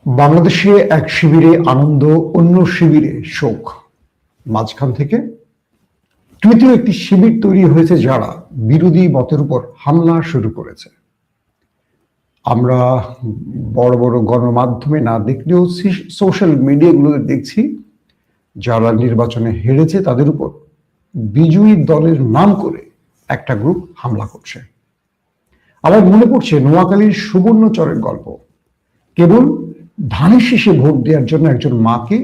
বাংলাদেশে এক শিবিরে আনন্দ, অন্য শিবিরে শোক। মাঝখান থেকে তৃতীয় একটি শিবির তৈরি হয়েছে যারা বিরোধী মতের উপর হামলা শুরু করেছে। আমরা বড় বড় গণমাধ্যমে না দেখলেও সোশ্যাল মিডিয়াগুলোতে দেখছি যারা নির্বাচনে হেরেছে তাদের উপর বিজয়ী দলের নাম করে একটা গ্রুপ হামলা করছে। আমার মনে পড়ছে নোয়াখালীর সুবর্ণচরের গল্প। কেবল ধানের শীষে ভোট দেওয়ার জন্য একজন মাকে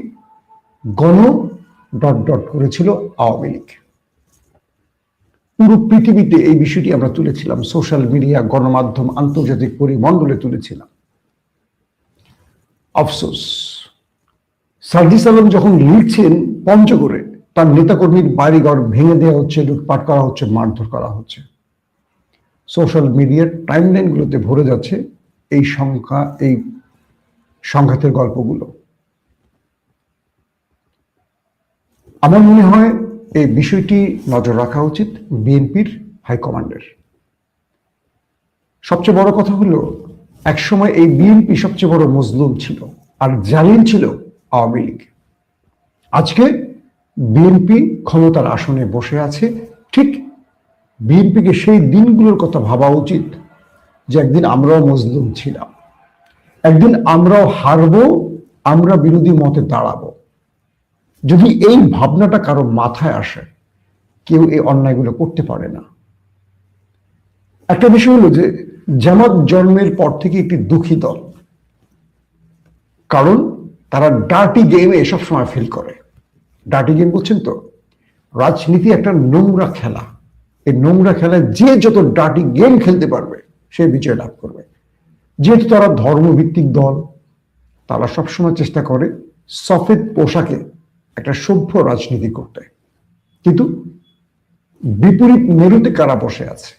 গণ করেছিল আওয়ামী লীগ। পুরো পৃথিবীতে এই বিষয়টি আমরা তুলেছিলাম, সোশ্যাল মিডিয়া, গণমাধ্যম, আন্তর্জাতিক পরিমণ্ডলে তুলেছিলাম। আফসোস, সার্জিস আলম যখন লিখছেন পঞ্চগড়ে তার নেতাকর্মীর বাড়িঘর ভেঙে দেওয়া হচ্ছে, লুটপাট করা হচ্ছে, মারধর করা হচ্ছে, সোশ্যাল মিডিয়ার টাইমলাইনগুলোতে ভরে যাচ্ছে এই সংঘাতের গল্পগুলো। আমার মনে হয় এই বিষয়টি নজর রাখা উচিত বিএনপির হাইকমান্ডের। সবচেয়ে বড় কথা হলো, একসময় এই বিএনপি সবচেয়ে বড় মজলুম ছিল আর জালিম ছিল আওয়ামী লীগ। আজকে বিএনপি ক্ষমতার আসনে বসে আছে। ঠিক বিএনপিকে সেই দিনগুলোর কথা ভাবা উচিত যে একদিন আমরাও মজলুম ছিলাম, একদিন আমরাও হারবো, আমরা বিরোধী মতে দাঁড়াবো। যদি এই ভাবনাটা কারো মাথায় আসে, কেউ এই অন্যায়গুলো করতে পারে না। একটা বিষয় হলো যে জামাত জন্মের পর থেকে একটি দুঃখী দল, কারণ তারা ডার্টি গেমে সব সময় ফেল করে। ডার্টি গেম বলছেন তো, রাজনীতি একটা নোংরা খেলা। এই নোংরা খেলায় যে যত ডার্টি গেম খেলতে পারবে সে বিজয় লাভ করবে। যেহেতু তারা ধর্মভিত্তিক দল, তারা সবসময় চেষ্টা করে সফেদ পোশাকে একটা সভ্য রাজনীতি করতে। কিন্তু বিপরীত মেরুতে কারা বসে আছে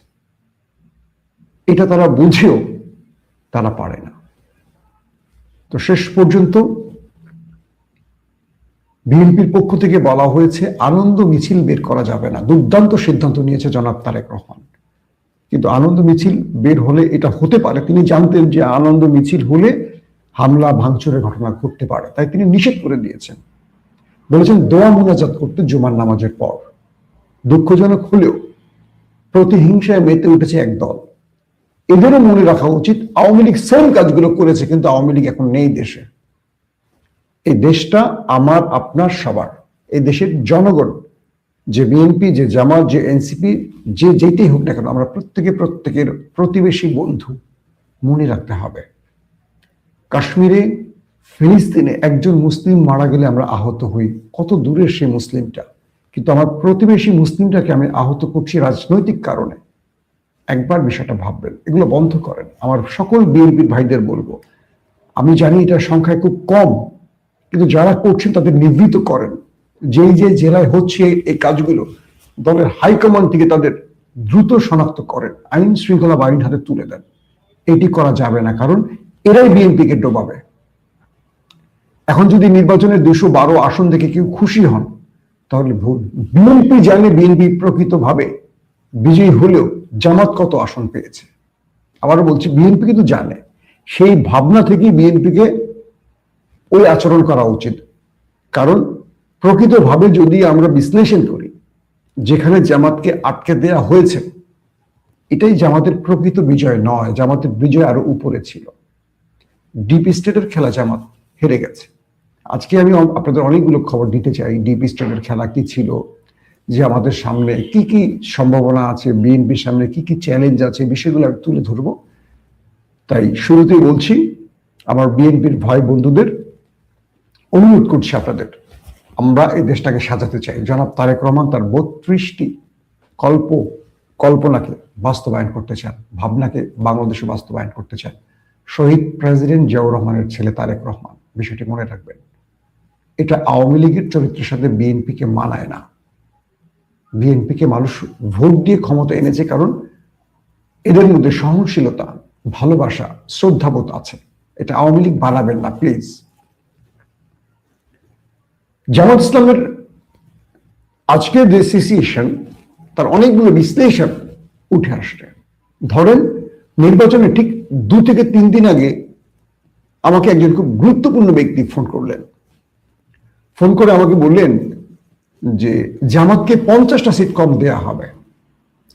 এটা তারা বুঝেও তারা পারে না। তো শেষ পর্যন্ত বিএনপির পক্ষ থেকে বলা হয়েছে আনন্দ মিছিল বের করা যাবে না। দুর্দান্ত সিদ্ধান্ত নিয়েছে জনাব তারেক রহমান। কিন্তু আনন্দ মিছিল বের হলে এটা হতে পারে, তিনি জানতেন যে আনন্দ মিছিল হলে হামলা ভাঙচুরের ঘটনা ঘটতে পারে, তাই তিনি নিষেধ করে দিয়েছেন। বলেছেন দোয়া মুনাজাত করতে জুমার নামাজের পর। দুঃখজনক হলেও প্রতিহিংসায় মেতে উঠেছে এক দল। এদেরও মনে রাখা উচিত আওয়ামী লীগ সেম কাজগুলো করেছে, কিন্তু আওয়ামী লীগ এখন নেই দেশে। এই দেশটা আমার, আপনার, সবার। এই দেশের জনগণ, যে বিএনপি, যে জামাত, যে এনসিপি, যে যেতেই হোক না কেন, আমরা প্রত্যেকের প্রতিবেশী বন্ধু। মনে রাখতে হবে, কাশ্মীরে, ফিলিস্তিনে একজন মুসলিম মারা গেলে আমরা আহত হই, কত দূরের সেই মুসলিমটা। কিন্তু আমার প্রতিবেশী মুসলিমটাকে আমি আহত করছি রাজনৈতিক কারণে। একবার বিষয়টা ভাববেন, এগুলো বন্ধ করেন। আমার সকল বিএনপির ভাইদের বলবো, আমি জানি এটা সংখ্যায় খুব কম, কিন্তু যারা করছেন তাদের নিবৃত্ত করেন। যেই যে জেলায় হচ্ছে এই কাজগুলো, দলের হাইকমান্ড থেকে তাদের দ্রুত শনাক্ত করেন, আইন শৃঙ্খলা বাহিনীর হাতে তুলে দেন। এটি করা যাবে না, কারণ এরাই বিএনপিকে ডোবাবে। এখন যদি নির্বাচনের 212 আসন থেকে কেউ খুশি হন তাহলে ভুল। বিএনপি জানে বিএনপি প্রকৃতভাবে বিজয়ী হলেও জামাত কত আসন পেয়েছে। আবারও বলছি, বিএনপি কিন্তু জানে। সেই ভাবনা থেকেই বিএনপিকে ওই আচরণ করা উচিত। কারণ প্রকৃতভাবে যদি আমরা বিশ্লেষণ করি, যেখানে জামাতকে আটকে দেয়া হয়েছে, এটাই জামাতের প্রকৃত বিজয় নয়। জামাতের বিজয় আরো উপরে ছিল। ডিপ স্টেটের খেলা জামাত হেরে গেছে। আজকে আমি আপনাদের অনেকগুলো খবর দিতে চাই। ডিপ স্টেটের খেলা কি ছিল, যে আমাদের সামনে কি কি সম্ভাবনা আছে, বিএনপির সামনে কি কি চ্যালেঞ্জ আছে, বিষয়গুলো আমি তুলে ধরবো। তাই শুরুতেই বলছি, আমার বিএনপির ভাই বন্ধুদের অনুরোধ করছি আপনাদের, আমরা এই দেশটাকে সাজাতে চাই। জনাব তারেক রহমান তার 32টি কল্পনাকে বাস্তবায়ন করতে চান, ভাবনাকে বাংলাদেশে বাস্তবায়ন করতে চান। শহীদ প্রেসিডেন্ট জিয়াউর রহমানের ছেলে তারেক রহমান, বিষয়টি মনে রাখবেন। এটা আওয়ামী লীগের চরিত্রের সাথে বিএনপিকে মানায় না। বিএনপিকে মানুষ ভোট দিয়ে ক্ষমতা এনেছে, কারণ এদের মধ্যে সহনশীলতা, ভালোবাসা, শ্রদ্ধাবোধ আছে। এটা আওয়ামী লীগ বানাবেন না প্লিজ। জামাত ইসলামের আজকের যে সিচুয়েশন, তার অনেকগুলো বিশ্লেষণ উঠে আসছে। ধরেন নির্বাচনে ঠিক 2 থেকে 3 দিন আগে আমাকে একজন খুব গুরুত্বপূর্ণ ব্যক্তি ফোন করলেন। ফোন করে আমাকে বললেন যে জামাতকে 50টা সিট কম দেয়া হবে।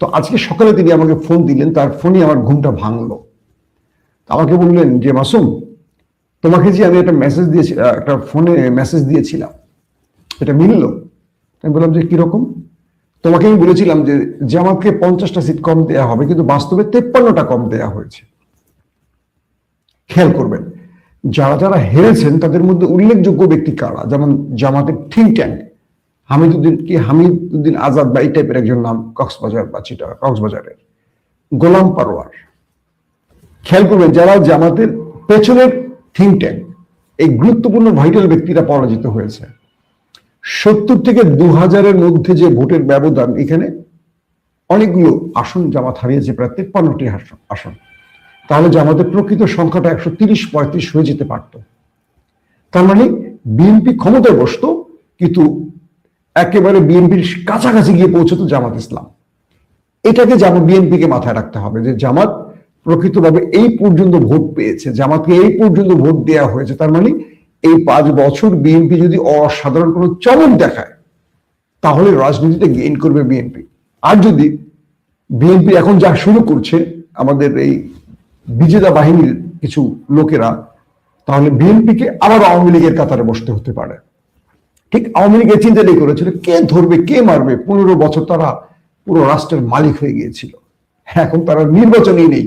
তো আজকে সকালে তিনি আমাকে ফোন দিলেন, তার ফোনে আমার ঘুমটা ভাঙলো। আমাকে বললেন যে মাসুম, তোমাকে যে আমি একটা মেসেজ দিয়েছি, একটা ফোনে মেসেজ দিয়েছিলাম, এটা মিলল? আমি বললাম যে কিরকম? তোমাকে আমি বলেছিলাম যে জামাতকে 50টা সিট কম দেয়া হবে, কিন্তু বাস্তবে 53টা কম দেয়া হয়েছে। খেয়াল করবেন, যারা যারা হেরেছেন তাদের মধ্যে উল্লেখযোগ্য ব্যক্তি কারা? যেমন জামাতের থিঙ্ক ট্যাঙ্ক হামিদুদ্দিন আজাদ বা এই টাইপের একজন নাম, কক্সবাজার বা কক্সবাজারের গোলাম পারওয়ার। খেয়াল করবেন, যারা জামাতের পেছনের থিঙ্ক ট্যাঙ্ক, এই গুরুত্বপূর্ণ ভাইটাল ব্যক্তিরা পরাজিত হয়েছে। 70 থেকে 2000-এর মধ্যে যে ভোটের ব্যবধান, এখানে অনেকগুলো আসন জামাত হারিয়েছে, প্রায় 53টি আসন। তাহলে জামাতের প্রকৃত সংখ্যাটা 130-35 হয়ে যেতে পারত। তার মানে বিএনপি ক্ষমতায় বসতো, কিন্তু একেবারে বিএনপির কাছাকাছি গিয়ে পৌঁছতো জামাত ইসলাম। এটাকে বিএনপিকে মাথায় রাখতে হবে যে জামাত প্রকৃতভাবে এই পর্যন্ত ভোট পেয়েছে, জামাতকে এই পর্যন্ত ভোট দেওয়া হয়েছে। তার মানে এই 5 বছর বিএনপি যদি অসাধারণ কোনো চমক দেখায়, তাহলে রাজনীতিতে গেইন করবে বিএনপি। আর যদি বিএনপি এখন যা শুরু করছে, আমাদের এই বিজেতা বাহিনীর কিছু লোকেরা, তাহলে বিএনপিকে আবার আওয়ামী লীগের কাতারে বসতে হতে পারে। ঠিক আওয়ামী লীগের চিন্তাটাই করেছিল, কে ধরবে কে মারবে। 15 বছর তারা পুরো রাষ্ট্রের মালিক হয়ে গিয়েছিল, এখন তারা নির্বাচনেই নেই,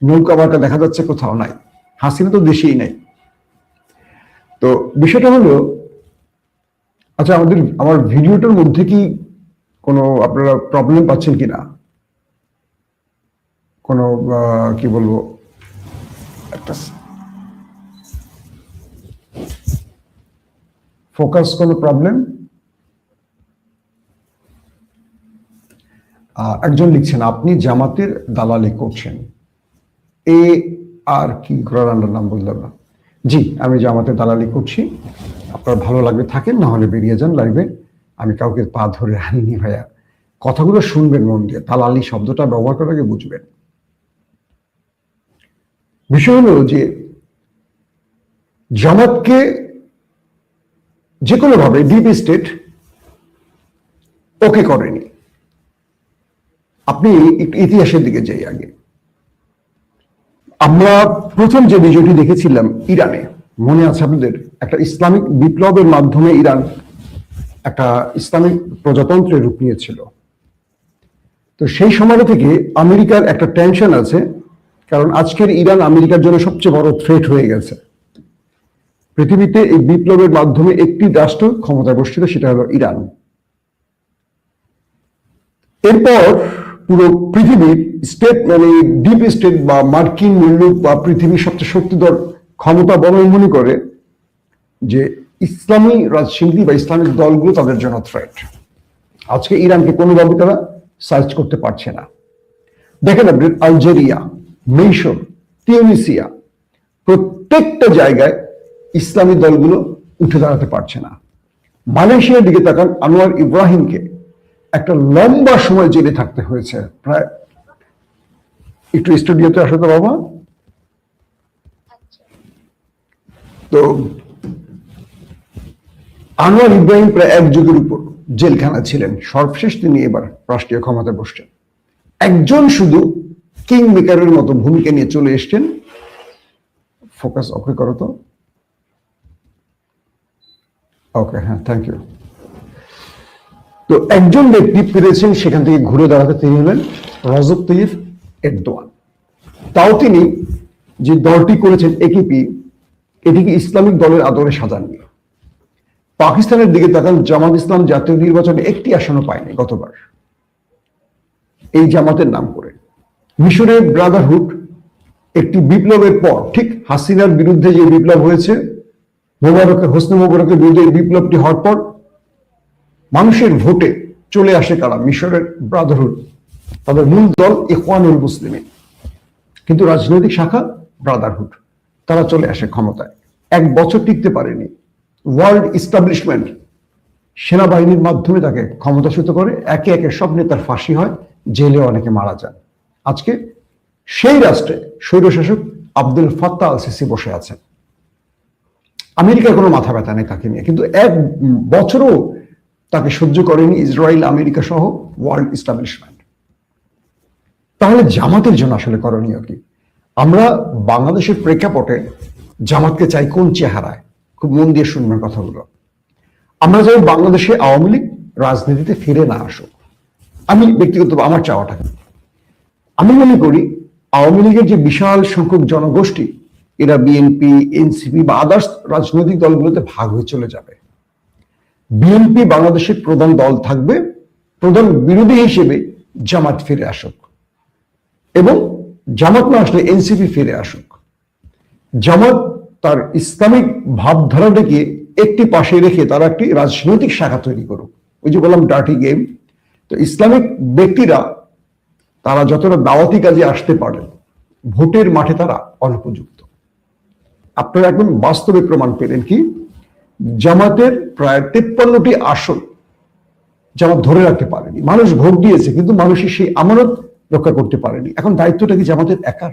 নৌকা মার্কা দেখা যাচ্ছে কোথাও নাই, হাসিনা তো দেশেই নাই। তো বিষয়টা হলো, আচ্ছা আমার ভিডিওটার মধ্যে কি কোনো আপনারা প্রবলেম পাচ্ছেন কিনা, কোনো কি বলবো, একটা ফোকাস কোনো প্রবলেম? একজন লিখছেন আপনি জামাতের দালালি করছেন, এ আর কি গ্রান্ডার নাম বললাম না। জি, আমি জামাতের দালালি করছি, আপনার ভালো লাগবে থাকেন, না হলে বেরিয়ে যান লাইভে। আমি কাউকে পা ধরে আনিনি ভাইয়া, কথাগুলো শুনবেন মন দিয়ে, দালালি শব্দটা ব্যবহার করার আগে বুঝবেন। বিষয় হলো যে জামাতকে যে কোনো ভাবে ডিপ স্টেট ওকে করেনি। আপনি একটু ইতিহাসের দিকে যাই আগে। আমরা প্রথম যে বিষয়টি দেখেছিলাম ইরানে, মনে আছে আপনাদের? একটা ইসলামিক বিপ্লবের মাধ্যমে ইরান একটা ইসলামিক প্রজাতন্ত্রের রূপ নিয়েছিল। তো সেই সময় থেকে আমেরিকার একটা টেনশন আছে, কারণ আজকের ইরান আমেরিকার জন্য সবচেয়ে বড় থ্রেট হয়ে গেছে। পৃথিবীতে এই বিপ্লবের মাধ্যমে একটি রাষ্ট্র ক্ষমতায় বসছিল, সেটা হলো ইরান। এরপর পুরো পৃথিবীর স্টেট, মানে ডিপ স্টেট বা মার্কিন মুলুক বা পৃথিবীর সবচেয়ে শক্তিধর ক্ষমতা অবলম্বন করে যে ইসলামী রাজশিল্পী বা ইসলামিক দলগুলো তাদের জন্য থ্রেট। আজকে ইরানকে কোনোভাবে তারা সার্চ করতে পারছে না। দেখেন আপনি, আলজেরিয়া, মিশর, তিউনিসিয়া, প্রত্যেকটা জায়গায় ইসলামী দলগুলো উঠে দাঁড়াতে পারছে না। মালয়েশিয়ার দিকে তাকান, আনোয়ার ইব্রাহিমকে একটা লম্বা সময় জেলে থাকতে হয়েছে, প্রায়, একটু স্টুডিওতে আসো তো বাবা। তো আনোয়ার ইব্রাহিম প্রায় 1 যুগের উপর জেলখানা ছিলেন, সর্বশেষ তিনি এবার রাষ্ট্রীয় ক্ষমতায় বসছেন। একজন শুধু কিং মেকারের মতো ভূমিকা নিয়ে চলে এসছেন। ফোকাস ওকে করো তো, ওকে, হ্যাঁ, থ্যাংক ইউ। তো একজন ব্যক্তি পেরেছেন সেখান থেকে ঘুরে দাঁড়াতে, তিনি হলেন রজব তাইয়িপ এরদোয়ান। তাও তিনি যে দলটি করেছেন একিপি, এটিকে ইসলামিক দলের আদরে সাজাননি। পাকিস্তানের দিকে তাকান, জামাত ইসলাম জাতীয় নির্বাচনে একটি আসনও পায়নি গতবার, এই জামাতের নাম করে। মিশরের ব্রাদারহুড একটি বিপ্লবের পর, ঠিক হাসিনার বিরুদ্ধে যে বিপ্লব হয়েছে, হোসনি মোবারকের বিরুদ্ধে এই বিপ্লবটি হওয়ার পর মানুষের ভোটে চলে আসে কারা? মিশরের ব্রাদারহুড। তাদের মূল দল ইখওয়ানুল মুসলিমিন, কিন্তু রাজনৈতিক শাখা ব্রাদারহুড। তারা চলে আসে ক্ষমতায়, 1 বছর টিকতে পারেনি। ওয়ার্ল্ড ইস্টাবলিশমেন্ট সেনাবাহিনীর মাধ্যমে তাকে ক্ষমতাচ্যুত করে, একে একে সব নেতার ফাঁসি হয়, জেলে অনেকে মারা যান। আজকে সেই রাষ্ট্রে স্বৈরশাসক আব্দুল ফাত্তাহ আল সিসি বসে আছেন। আমেরিকার কোনো মাথা ব্যথা নেই তাকে নিয়ে, কিন্তু এক বছরও তাকে সহ্য করেনি ইসরায়েল, আমেরিকা সহ ওয়ার্ল্ড ইস্টাবলিশমেন্ট। তাহলে জামাতের জন্য আসলে করণীয় কি? আমরা বাংলাদেশের প্রেক্ষাপটে জামাতকে চাই কোন চেহারায়? খুব মন দিয়ে শুনবেন কথাগুলো। আমরা চাই বাংলাদেশে আওয়ামী লীগ রাজনীতিতে ফিরে না আসুক। আমি ব্যক্তিগত আমার চাওয়াটা, আমি মনে করি আওয়ামী লীগের যে বিশাল সংখ্যক জনগোষ্ঠী, এরা বিএনপি, এনসিপি বা আদার্স রাজনৈতিক দলগুলোতে ভাগ হয়ে চলে যাবে। বিএনপি বাংলাদেশের প্রধান দল থাকবে, প্রধান বিরোধী হিসেবে জামাত ফিরে আসুক, এবং জামাত না আসলে এনসিপি ফিরে আসুক। জামাত তার ইসলামিক ভাবধারাটাকে একটি পাশে রেখে তারা একটি রাজনৈতিক শাখা তৈরি করুক। ওই যে বললাম ডার্টি গেম। তো ইসলামিক ব্যক্তিরা তারা যতটা দাওয়াতি কাজে আসতে পারেন, ভোটের মাঠে তারা অনুপযুক্ত। আপনারা একদম বাস্তবে প্রমাণ পেলেন কি, জামাতের প্রায় 53টি আসন জামাত ধরে রাখতে পারেনি। মানুষ ভোট দিয়েছে, কিন্তু মানুষের সেই আমানত রক্ষা করতে পারেনি। এখন দায়িত্বটা কি জামাতের একার?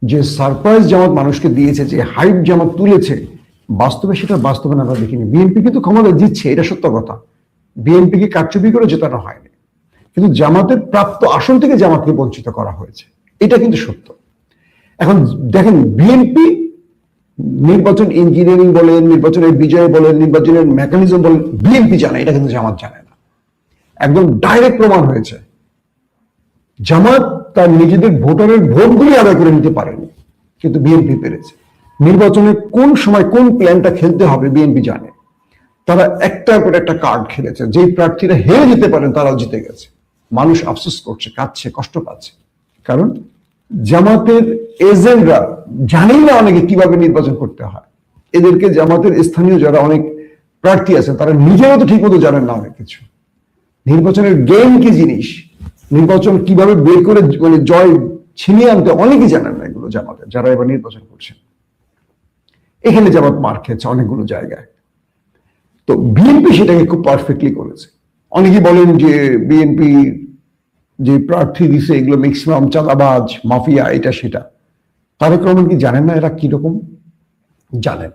যে সারপ্রাইজ জামাত মানুষকে দিয়েছে, যে হাইপ জামাত তুলেছে, বাস্তবে সেটা বাস্তবায়ন আমরা দেখিনি। বিএনপি কিন্তু ক্ষমতা জিতছে, এটা সত্য কথা। বিএনপিকে কারচুপি করে জেতানো হয়নি, কিন্তু জামাতের প্রাপ্ত আসন থেকে জামাতকে বঞ্চিত করা হয়েছে, এটা কিন্তু সত্য। এখন দেখেন, বিএনপি নির্বাচন ইঞ্জিনিয়ারিং বলেন, নির্বাচনের বিজয় বলেন, নির্বাচনের মেকানিজম বলেন, বিএনপি জানে, এটা কিন্তু জামাত জানে না। একদম ডাইরেক্ট প্রমাণ হয়েছে, জামাত তার নিজেদের ভোটারের ভোটগুলি আদায় করে নিতে পারেনি, কিন্তু বিএনপি পেরেছে। নির্বাচনে কোন সময় কোন প্ল্যানটা খেলতে হবে বিএনপি জানে। তারা একটার পর একটা কার্ড খেলেছে, যেই প্রার্থীরা হেরে যেতে পারেন তারাও জিতে গেছে। মানুষ আফসোস করছে, কাঁদছে, কষ্ট পাচ্ছে, কারণ জামাতের এজেন্টরা জানেই না অনেকে কিভাবে নির্বাচন করতে হয়। এদেরকে জামাতের স্থানীয় যারা অনেক প্রার্থী আছেন, তারা নিজেরাও তো ঠিক মতো জানেন না অনেক কিছু। নির্বাচনের গেম কি জিনিস, নির্বাচন কিভাবে বের করে মানে জয় ছিনিয়ে আনতে অনেকেই জানেন না এগুলো জামাতের, যারা এবার নির্বাচন করছেন। এখানে জামাত মার খেয়েছে অনেকগুলো জায়গায়। তো বিএনপি সেটাকে খুব পারফেক্টলি করেছে। অনেকেই বলেন যে বিএনপি যে প্রার্থী দিছে এগুলো ম্যাক্সিমাম চাঁদাবাজ, মাফিয়া, এটা সেটা। তারেক রহমান কি জানেন না এরা কিরকম? জানেন।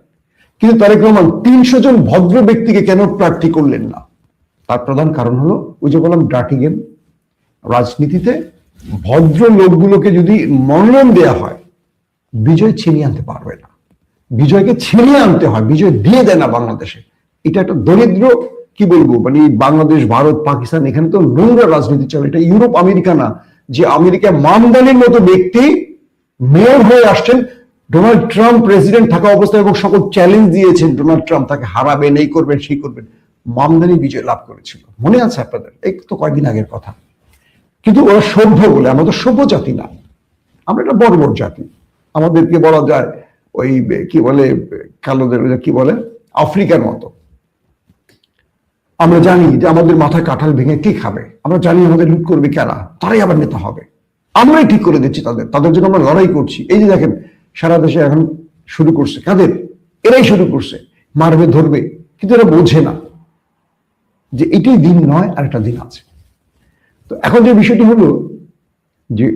কিন্তু তারেক রহমান 300 জন ভদ্র ব্যক্তিকে কেন প্রার্থী করলেন না? তার প্রধান কারণ হলো ওই যে বললাম ডার্টি গেম। রাজনীতিতে ভদ্র লোকগুলোকে যদি মনোনয়ন দেয়া হয়, বিজয় ছিনিয়ে আনতে পারবে না। বিজয়কে ছিনিয়ে আনতে হয়, বিজয় দিয়ে দেয় না বাংলাদেশে। এটা একটা দরিদ্র, কি বলবো, মানে বাংলাদেশ, ভারত, পাকিস্তান, এখানে তো নোংরা রাজনীতি চলে। এটা ইউরোপ, আমেরিকা না, যে আমেরিকা মামদানির মতো ব্যক্তি মেয়র হয়ে আসছেন। ডোনাল্ড ট্রাম্প প্রেসিডেন্ট থাকা অবস্থায় এবং সকল চ্যালেঞ্জ দিয়েছেন ডোনাল্ড ট্রাম্প, তাকে হারাবেন, এই করবেন, সেই করবেন। মামদানি বিজয় লাভ করেছিল, মনে আছে আপনাদের? এই তো কয়েকদিন আগের কথা। কিন্তু ওরা সভ্য বলে, আমরা তো সভ্য জাতি না, আমরা একটা বর্বর জাতি। আমাদেরকে বলা যায় ওই কি বলে, কালোদের কি বলে, আফ্রিকার মতো। আমরা জানি যে আমাদের মাথায় কাঁঠাল ভেঙে কে খাবে, আমরা জানি আমাদের লুট করবে কারা, তারাই আবার নেতা হবে। আমরাই ঠিক করে দিচ্ছি তাদের জন্য আমরা লড়াই করছি। এই যে দেখেন, সারা দেশে এখন শুরু করছে, কাদের? এরাই শুরু করছে, মারবে, ধরবে, কিন্তু এরা বোঝে না যে এটাই দিন নয়, আর একটা দিন আছে। তো এখন যে বিষয়টি হলো যে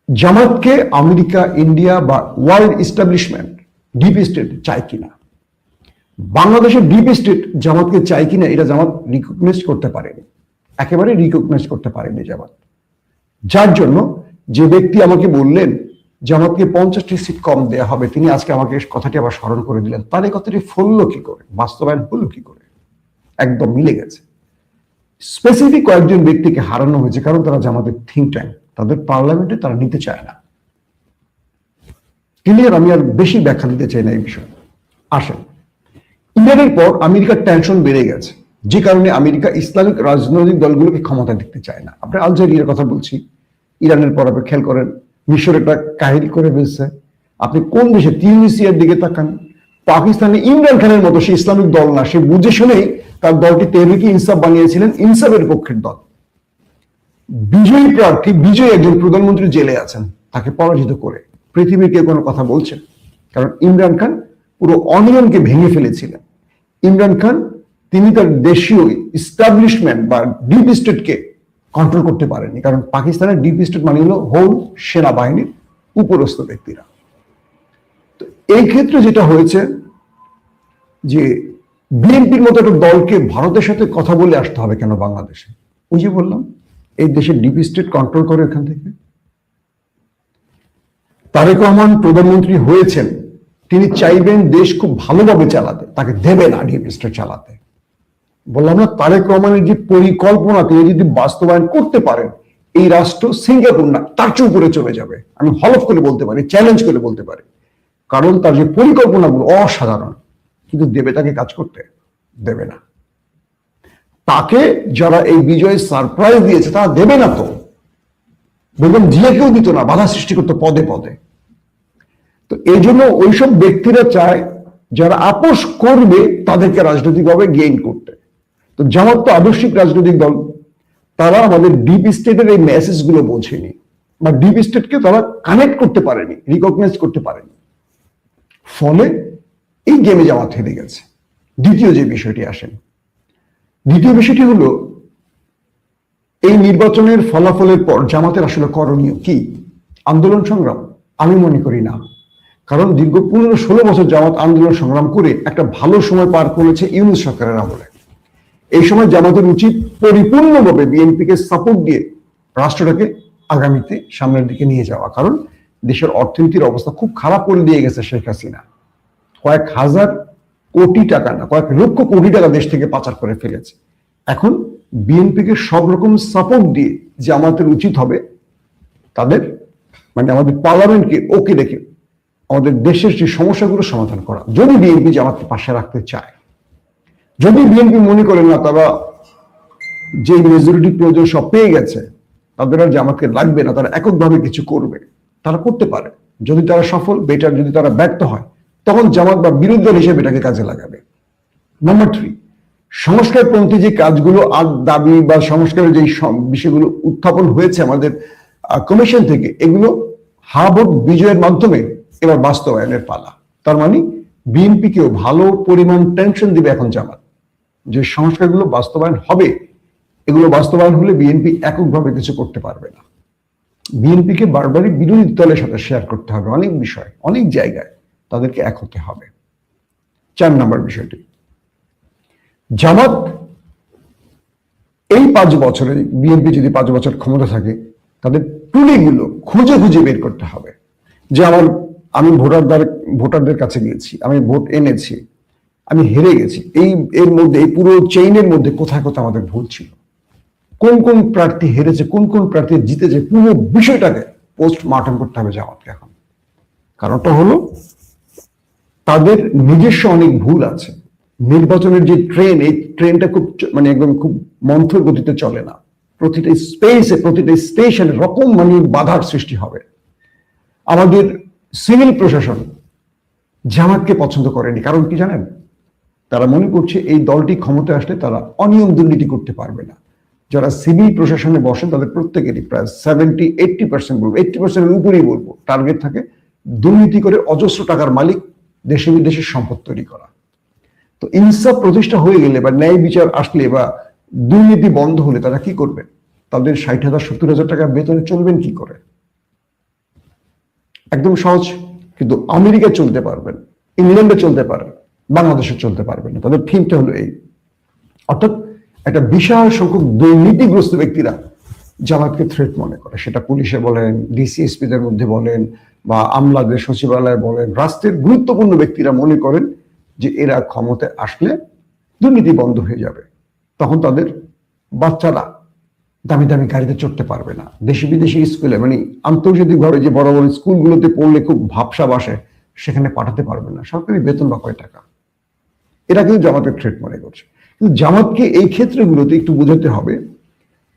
জামাতকে আমেরিকা, ইন্ডিয়া বা ওয়ার্ল্ড ইস্টাবলিশমেন্ট, ডিপ স্টেট চায় কিনা, বাংলাদেশের ডিপ স্টেট জামাতকে চায় কিনা, এটা জামাত রিকগনাইজ করতে পারেনি, একেবারে রিকগনাইজ করতে পারেনি জামাত। যার জন্য যে ব্যক্তি আমাকে বললেন জামাতকে 50টি সিট কম দেওয়া হবে, তিনি আজকে আমাকে কথাটি আবার স্মরণ করে দিলেন। তার এই কথাটি ফললো কি করে, বাস্তবায়ন হলো কি করে? একদম মিলে গেছে। স্পেসিফিক কয়েকজন ব্যক্তিকে হারানো হয়েছে, কারণ তারা জামাতের থিঙ্ক ট্যাঙ্ক, তাদের পার্লামেন্টে তারা নিতে চায় না। ক্লিয়ার? আমি আর বেশি ব্যাখ্যা দিতে চাই না এই বিষয়ে। আসেন, ইরানের পর আমেরিকার টেনশন বেড়ে গেছে, যে কারণে আমেরিকা ইসলামিক রাজনৈতিক দলগুলোকে ক্ষমতা দেখতে চায় না। আপনি আলজেরিয়ার কথা বলছি, ইরানের পর আপনি খেয়াল করেন মিশর একটা কাহিনী করে ফেলছে। আপনি কোন দেশে, তিউনিসিয়ার দিকে তাকান, পাকিস্তানে ইমরান খানের মতো, সে ইসলামিক দল না, সে বুঝে শুনেই তার দলটি তেহরিকে ইনসাফ বানিয়েছিলেন, ইনসাফের পক্ষের দল। বিজয়ী প্রার্থী, বিজয়ী একজন প্রধানমন্ত্রী জেলে আছেন, তাকে পরাজিত করে পৃথিবীর কেউ কোনো কথা বলছেন? কারণ ইমরান খান পুরো অনিয়নকে ভেঙে ফেলেছিলেন। ইমরান খান তিনি তার দেশীয় ইস্টাবলিশমেন্ট বা ডিপ স্টেটকে কন্ট্রোল করতে পারেননি, কারণ পাকিস্তানের ডিপ স্টেট মানে হলো হোল সেনাবাহিনীর উপরস্থ ব্যক্তিরা। তো এই ক্ষেত্রে যেটা হয়েছে যে বিএনপির মতো একটা দলকে ভারতের সাথে কথা বলে আসতে হবে কেন বাংলাদেশে? ওই যে বললাম, এই দেশের ডিপ স্টেট কন্ট্রোল করে এখান থেকে। তারেক রহমান প্রধানমন্ত্রী হয়েছেন, তিনি চাইবেন দেশ খুব ভালোভাবে চালাতে, তাকে দেবে না ডিপ স্টেট চালাতে। বললাম না, তারেক রহমানের যে পরিকল্পনা তিনি যদি বাস্তবায়ন করতে পারেন, এই রাষ্ট্র সিঙ্গাপুর না তার চেয়ে উপরে চলে যাবে। আমি হলফ করে বলতে পারি, চ্যালেঞ্জ করে বলতে পারি, কারণ তার যে পরিকল্পনাগুলো অসাধারণ। কিন্তু দেবে তাকে কাজ করতে? দেবে না। তাকে যারা এই বিজয়ে সারপ্রাইজ দিয়েছে তারা দেবে না, তো বেগম জিয়াকেও দিত না, বাধা সৃষ্টি করতো পদে পদে। তো এই জন্য ওইসব ব্যক্তিরা চায় যারা আপোষ করবে তাদেরকে রাজনৈতিকভাবে গেইন করতে। তো জামাত তো আদর্শিক রাজনৈতিক দল, তারা আমাদের ডিপ স্টেটের এই মেসেজ গুলো বোঝেনি, বা ডিপ স্টেটকে তারা কানেক্ট করতে পারেনি, রিকগনাইজ করতে পারেনি, ফলে এই গেমে জামাত হেরে গেছে। দ্বিতীয় যে বিষয়টি আসেন, দ্বিতীয় বিষয়টি হলো এই নির্বাচনের ফলাফলের পর জামাতের আসলে করণীয় কি? আন্দোলন সংগ্রাম? আমি মনে করি না। কারণ দীর্ঘ 15-16 বছর জামাত আন্দোলন সংগ্রাম করে একটা ভালো সময় পার করেছে ইউনূস সরকারের আমলে। এই সময় জামাতের উচিত পরিপূর্ণভাবে বিএনপিকে সাপোর্ট দিয়ে রাষ্ট্রটাকে আগামীতে সামনের দিকে নিয়ে যাওয়া। কারণ দেশের অর্থনীতির অবস্থা খুব খারাপ করে দিয়ে গেছে শেখ হাসিনা। কয়েক হাজার কোটি টাকা না, কয়েক লক্ষ কোটি টাকা দেশ থেকে পাচার করে ফেলেছে। এখন বিএনপিকে সব রকম সাপোর্ট দিয়ে জামাতের উচিত হবে তাদের, মানে আমাদের পার্লামেন্টকে ওকে রেখে আমাদের দেশের যে সমস্যাগুলো সমাধান করা। যদি বিএনপি জামাতকে পাশে রাখতে চায়, যদি বিএনপি মনে করে না তারা যে মেজরিটি প্রয়োজন সব পেয়ে গেছে, তাদের আর জামাতকে লাগবে না, তারা এককভাবে কিছু করবে, তারা করতে পারে। যদি তারা সফল বেটার, যদি তারা ব্যর্থ হয় তখন জামাত বা বিরোধী দল হিসেবে এটাকে কাজে লাগাবে। নাম্বার 3, সংস্কারপন্থী যে কাজগুলো আর দাবি বা সংস্কারের যে বিষয়গুলো উত্থাপন হয়েছে আমাদের কমিশন থেকে, এগুলো হা ভোট বিজয়ের মাধ্যমে এবার বাস্তবায়নের পালা। তার মানে বিএনপিকেও ভালো পরিমাণ টেনশন দিবে এখন জামাত, যে সংস্কারগুলো বাস্তবায়ন হবে। এগুলো বাস্তবায়ন হলে বিএনপি এককভাবে কিছু করতে পারবে না। বিএনপিকে বারবারই বিরোধী দলের সাথে শেয়ার করতে হবে অনেক বিষয়, অনেক জায়গায় তাদেরকে এক হতে হবে। 4 নম্বর বিষয়টি, জামাত এই 5 বছরে, বিএনপি যদি 5 বছর ক্ষমতা থাকে, তাদের টুলিগুলো খুঁজে খুঁজে বের করতে হবে। যে আমি ভোটারদের কাছে গিয়েছি, আমি ভোট এনেছি, আমি হেরে গেছি, এর মধ্যে এই পুরো চেইনের মধ্যে কোথায় কোথায় আমাদের ভুল ছিল, কোন কোন প্রার্থী হেরেছে, কোন কোন প্রার্থী জিতেছে, পুরো বিষয়টাকে পোস্টমর্টম করতে হবে জামাতকে এখন। কারণটা হলো তাদের নিজস্ব অনেক ভুল আছে। নির্বাচনের যে ট্রেন, এই ট্রেনটা খুব মানে একদম খুব মন্থর গতিতে চলে না। প্রতিটা স্পেসে, প্রতিটা স্টেশনে রকম মানে বাধার সৃষ্টি হবে। আমাদের সিভিল প্রশাসন জামাতকে পছন্দ করেনি। কারণ কি জানেন? তারা মনে করছে এই দলটি ক্ষমতায় আসলে তারা অনিয়ম দুর্নীতি করতে পারবে না। যারা সিভিল প্রশাসনে বসেন তাদের প্রত্যেকেরই প্রায় 70-80% বলবো, 80%-এর উপরেই বলবো, টার্গেট থাকে দুর্নীতি করে অজস্র টাকার মালিক, দেশে বিদেশের সম্পদ তৈরি করা। তো ইনসাফ প্রতিষ্ঠা হয়ে গেলে বা ন্যায় বিচার আসলে বা দুর্নীতি বন্ধ হলে তারা কি করবে? তাদের 60,000-70,000 টাকা বেতনে চলবেন কি করে? একদম সহজ। কিন্তু আমেরিকায় চলতে পারবেন, ইংল্যান্ডে চলতে পারেন, বাংলাদেশে চলতে পারবেন না। তাদের থিমটা হলো এই। অর্থাৎ একটা বিশাল সংখ্যক দুর্নীতিগ্রস্ত ব্যক্তিরা জামাতকে থ্রেট মনে করে। সেটা পুলিশে বলেন, ডিসিএসপিদের মধ্যে বলেন, বা আমলাদের সচিবালয়ে বলেন, রাষ্ট্রের গুরুত্বপূর্ণ ব্যক্তিরা মনে করেন যে এরা ক্ষমতায় আসলে দুর্নীতি বন্ধ হয়ে যাবে। তখন তাদের বাচ্চারা দামি দামি গাড়িতে চড়তে পারবে না, দেশি বিদেশি স্কুলে মানে আন্তর্জাতিকভাবে যে বড় বড় স্কুলগুলোতে পড়লে খুব ভাবসা বাসে, সেখানে পাঠাতে পারবে না। সরকারি বেতন বা কয় টাকা? এরা কিন্তু জামাতের থ্রেট মনে করছে। কিন্তু জামাতকে এই ক্ষেত্রগুলোতে একটু বোঝাতে হবে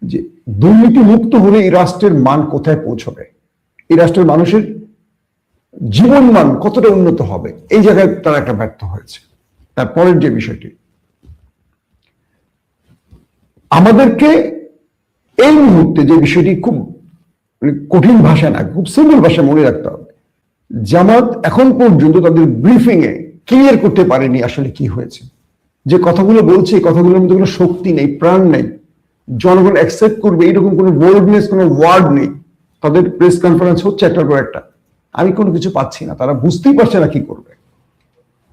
যে দুর্নীতি মুক্ত হলে এই রাষ্ট্রের মান কোথায় পৌঁছবে, এই রাষ্ট্রের মানুষের জীবন মান কতটা উন্নত হবে। এই জায়গায় তারা একটা ব্যর্থ হয়েছে। তারপরের যে বিষয়টি, আমাদেরকে এই মুহূর্তে যে বিষয়টি খুব কঠিন ভাষা না, খুব সিম্পল ভাষায় মনে রাখতে হবে, জামাত এখন পর্যন্ত তাদের ব্রিফিং এ ক্লিয়ার করতে পারেনি আসলে কি হয়েছে। যে কথাগুলো বলছে, এই কথাগুলোর মধ্যে কোনো শক্তি নেই, প্রাণ নেই, জনগণ অ্যাকসেপ্ট করবে এরকম কোনো বোল্ডনেস, কোনো ওয়ার্ড নেই। তাদের প্রেস কনফারেন্স হচ্ছে একটার পর একটা, আমি কোনো কিছু পাচ্ছি না, তারা বুঝতেই পারছে না কি করবে।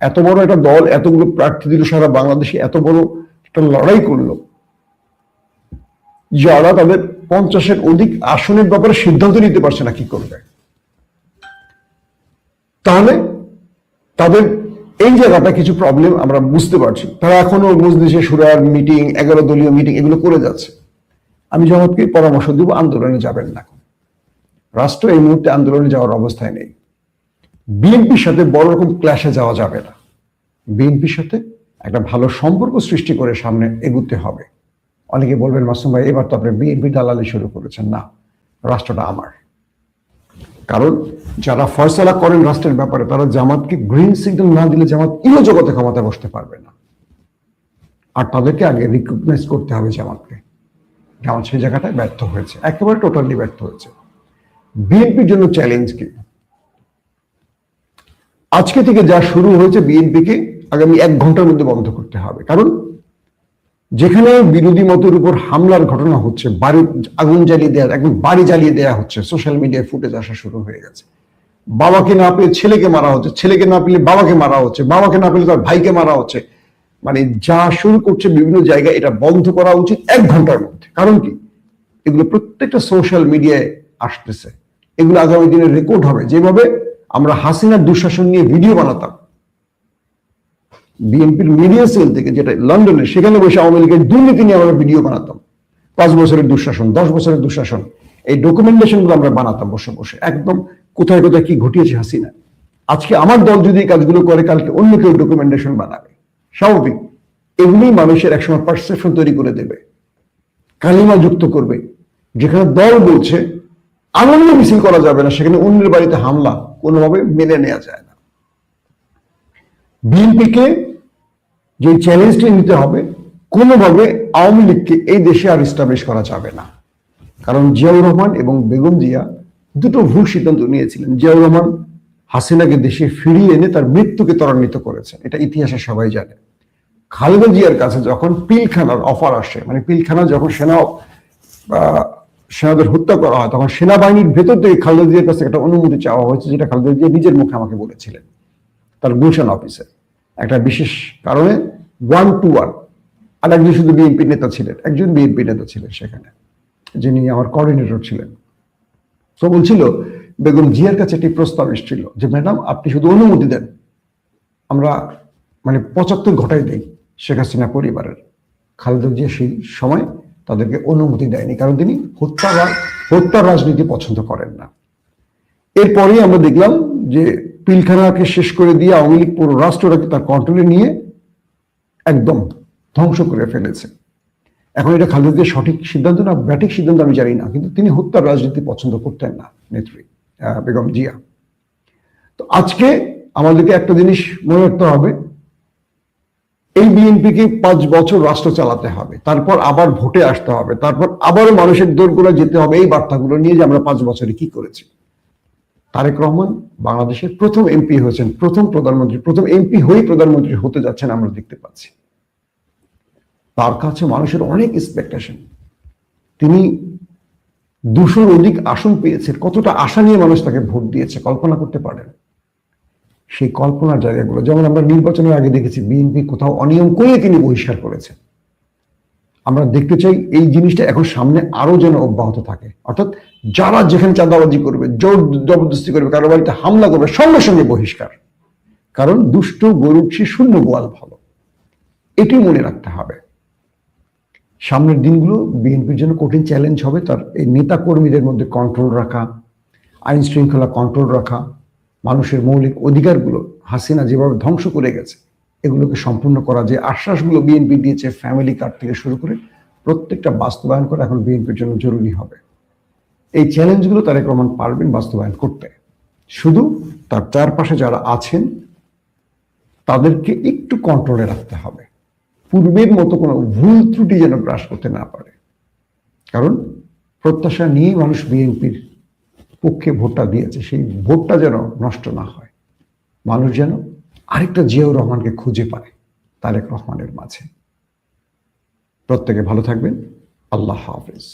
এত বড় একটা দল এতগুলো প্রার্থী দিল সারা বাংলাদেশে, এত বড় একটা লড়াই করলো, যারা তাদের 50-এর অধিক আসনের ব্যাপারে সিদ্ধান্ত নিতে পারছে না কি করবে। তাহলে তাদের এই জায়গাটা কিছু প্রবলেম আমরা বুঝতে পারছি। তারা এখনো মজলিসে শুরার মিটিং, 11 দলীয় মিটিং এগুলো করে যাচ্ছে। আমি জামাতকে পরামর্শ দিব, আন্দোলনে যাবেন না। রাষ্ট্র এই মুহূর্তে আন্দোলনে যাওয়ার অবস্থায় নেই। বিএনপির সাথে বড় রকম ক্ল্যাশে যাওয়া যাবে না। বিএনপির সাথে একটা ভালো সম্পর্ক সৃষ্টি করে সামনে এগুতে হবে। অনেকে বলবেন মাসুম ভাই এবার তো আপনি বিএনপি দালালি শুরু করেছেন। না, রাষ্ট্রটা আমার। কারণ যারা ফয়সালা করেন রাষ্ট্রের ব্যাপারে তারা জামাতকে গ্রিন সিগন্যাল না দিলে জামাত ইহো জগতে ক্ষমতা বসতে পারবে না। আর তাদেরকে আগে রিকগনাইজ করতে হবে জামাতকে। জামাত সেই জায়গাটায় ব্যর্থ হয়েছে, একেবারে টোটালি ব্যর্থ হয়েছে। বিএনপির জন্য চ্যালেঞ্জ কি? আজকে থেকে যা শুরু হয়েছে বিএনপিকে আগামী 1 ঘন্টার মধ্যে বন্ধ করতে হবে। কারণ যেখানে বিরোধী মতের উপর হামলার ঘটনা হচ্ছে, বাড়ি আগুন জ্বালিয়ে দেওয়া, একদম বাড়ি জ্বালিয়ে দেওয়া হচ্ছে, সোশ্যাল মিডিয়ায় ফুটেজ আসা শুরু হয়ে গেছে। বাবাকে না পেলে ছেলেকে মারা হচ্ছে, ছেলেকে না পেলে বাবাকে মারা হচ্ছে, বাবাকে না পেলে তার ভাইকে মারা হচ্ছে। মানে যা শুরু করছে বিভিন্ন জায়গায়, এটা বন্ধ করা উচিত 1 ঘন্টার মধ্যে। কারণ কি, এগুলো প্রত্যেকটা সোশ্যাল মিডিয়ায় আসতেছে, এগুলো আগামী দিনে রেকর্ড হবে। যেভাবে আমরা হাসিনার দুঃশাসন নিয়ে ভিডিও বানাতাম বিএনপির মিডিয়া সেল থেকে, যেটা লন্ডনে, সেখানে বসে আওয়ামী লীগের দুর্নীতি নিয়ে আমরা ভিডিও বানাতাম, 5 বছরের দুঃশাসন, 10 বছরের দুঃশাসন, এই ডকুমেন্টেশন গুলো আমরা বানাতাম বসে বসে, একদম কোথায় কোথায় কি ঘটিয়েছে হাসিনা। আজকে আমার দল যদি এই কাজগুলো করে, কালকে অন্য কেউ ডকুমেন্টেশন বানাবে, স্বাভাবিক। এগুলোই মানুষের একসময় পারসেপশন তৈরি করে দেবে, কালিমা যুক্ত করবে। যেখানে দল বলছে আনন্দ মিছিল করা যাবে না, সেখানে অন্যের বাড়িতে হামলা কোনোভাবে মেনে নেওয়া যায় না। বিএনপিকে যে চ্যালেঞ্জটি নিতে হবে, কোনোভাবে আওয়ামী লীগকে এই দেশে আর এস্টাবলিশ করা যাবে না। কারণ জিয়াউর রহমান এবং বেগম জিয়া দুটো ভুল সিদ্ধান্ত নিয়েছিলেন। জিয়াউর রহমান হাসিনাকে দেশে ফিরিয়ে এনে তার মৃত্যুকে ত্বরান্বিত করেছেন, এটা ইতিহাসে সবাই জানে। খালেদা জিয়ার কাছে যখন পিলখানার অফার আসে, মানে পিলখানা যখন সেনাদের হত্যা করা হয়, তখন সেনাবাহিনীর ভেতর থেকে খালেদা জিয়ার কাছে একটা অনুমতি চাওয়া হয়েছে, যেটা খালেদা জিয়া নিজের মুখে আমাকে বলেছিলেন তার গুলশান অফিসে। একটা বিশেষ কারণে 1 to 1, আর একজন শুধু বিএনপি নেতা ছিলেন, একজন বিএনপি নেতা ছিলেন সেখানে, যিনি আমার কোঅর্ডিনেটর ছিলেন। তো বলছিল বেগম জিয়ার কাছে একটি প্রস্তাব এসেছিল যে ম্যাডাম আপনি শুধু অনুমতি দেন, আমরা মানে 75 ঘটাই দেই শেখ হাসিনা পরিবারের। খালেদা জিয়া সেই সময় তাদেরকে অনুমতি দেয়নি, কারণ তিনি হত্যার রাজনীতি পছন্দ করেন না। এরপরেই আমরা দেখলাম যে পিলখানাকে শেষ করে দিয়ে আওয়ামী লীগ পুরো রাষ্ট্রটাকে তার কন্ট্রোলে নিয়ে একদম ধ্বংস করে ফেলেছে। এখন এটা খালেদা জিয়ার সঠিক সিদ্ধান্ত না ব্যাঠিক সিদ্ধান্ত আমি জানি না, কিন্তু তিনি হত্যার রাজনীতি পছন্দ করতেন না নেত্রী বেগম জিয়া। তো আজকে আমাদেরকে একটা জিনিস মনে রাখতে হবে, এই বিএনপিকে 5 বছর রাষ্ট্র চালাতে হবে, তারপর আবার ভোটে আসতে হবে, তারপর আবারও মানুষের দোরগোড়ায় যেতে হবে এই বার্তাগুলো নিয়ে যে আমরা 5 বছরে কি করেছি। তারেক রহমান বাংলাদেশের প্রথম এমপি হয়েছেন, প্রথম প্রধানমন্ত্রী, প্রথম এমপি হয়েই প্রধানমন্ত্রী হতে যাচ্ছেন, আমরা দেখতে পাচ্ছি। তার কাছে মানুষের অনেক এক্সপেকটেশন। তিনি 200-র অধিক আসন পেয়েছেন, কতটা আশা নিয়ে মানুষ তাকে ভোট দিয়েছে কল্পনা করতে পারেন। সেই কল্পনার জায়গাগুলো, যেমন আমরা নির্বাচনের আগে দেখেছি বিএনপি কোথাও অনিয়ম করে তিনি বহিষ্কার করেছেন। আমরা দেখতে চাই এই জিনিসটা এখন সামনে আরো যেন অব্যাহত থাকে, অর্থাৎ যারা যেখানে চাঁদাবাজি করবে, জোর জবরদস্তি করবে, কারো বাড়িতে হামলা করবে, সঙ্গে সঙ্গে বহিষ্কার। কারণ দুষ্ট গরুর চেয়ে শূন্য গোয়াল ভালো, এটি মনে রাখতে হবে। সামনের দিনগুলো বিএনপির জন্য কঠিন চ্যালেঞ্জ হবে। তার এই নেতা কর্মীদের মধ্যে কন্ট্রোল রাখা, আইন শৃঙ্খলা কন্ট্রোল রাখা, মানুষের মৌলিক অধিকারগুলো হাসিনা যেভাবে ধ্বংস করে গেছে এগুলোকে সম্পূর্ণ করা, যে আশ্বাসগুলো বিএনপি দিয়েছে ফ্যামিলি কার্ড থেকে শুরু করে প্রত্যেকটা বাস্তবায়ন করা এখন বিএনপির জন্য জরুরি হবে। এই চ্যালেঞ্জগুলো তারেক রহমান পারবেন বাস্তবায়ন করতে, শুধু তার চারপাশে যারা আছেন তাদেরকে একটু কন্ট্রোলে রাখতে হবে, পূর্বের মতো কোনো ভুল ত্রুটি যেন গ্রাস করতে না পারে। কারণ প্রত্যাশা নিয়েই মানুষ বিএনপির পক্ষে ভোটটা দিয়েছে, সেই ভোটটা যেন নষ্ট না হয়, মানুষ যেন আরেকটা জিয়াউর রহমানকে খুঁজে পায় তারেক রহমানের মাঝে। প্রত্যেকে ভালো থাকবেন। আল্লাহ হাফেজ।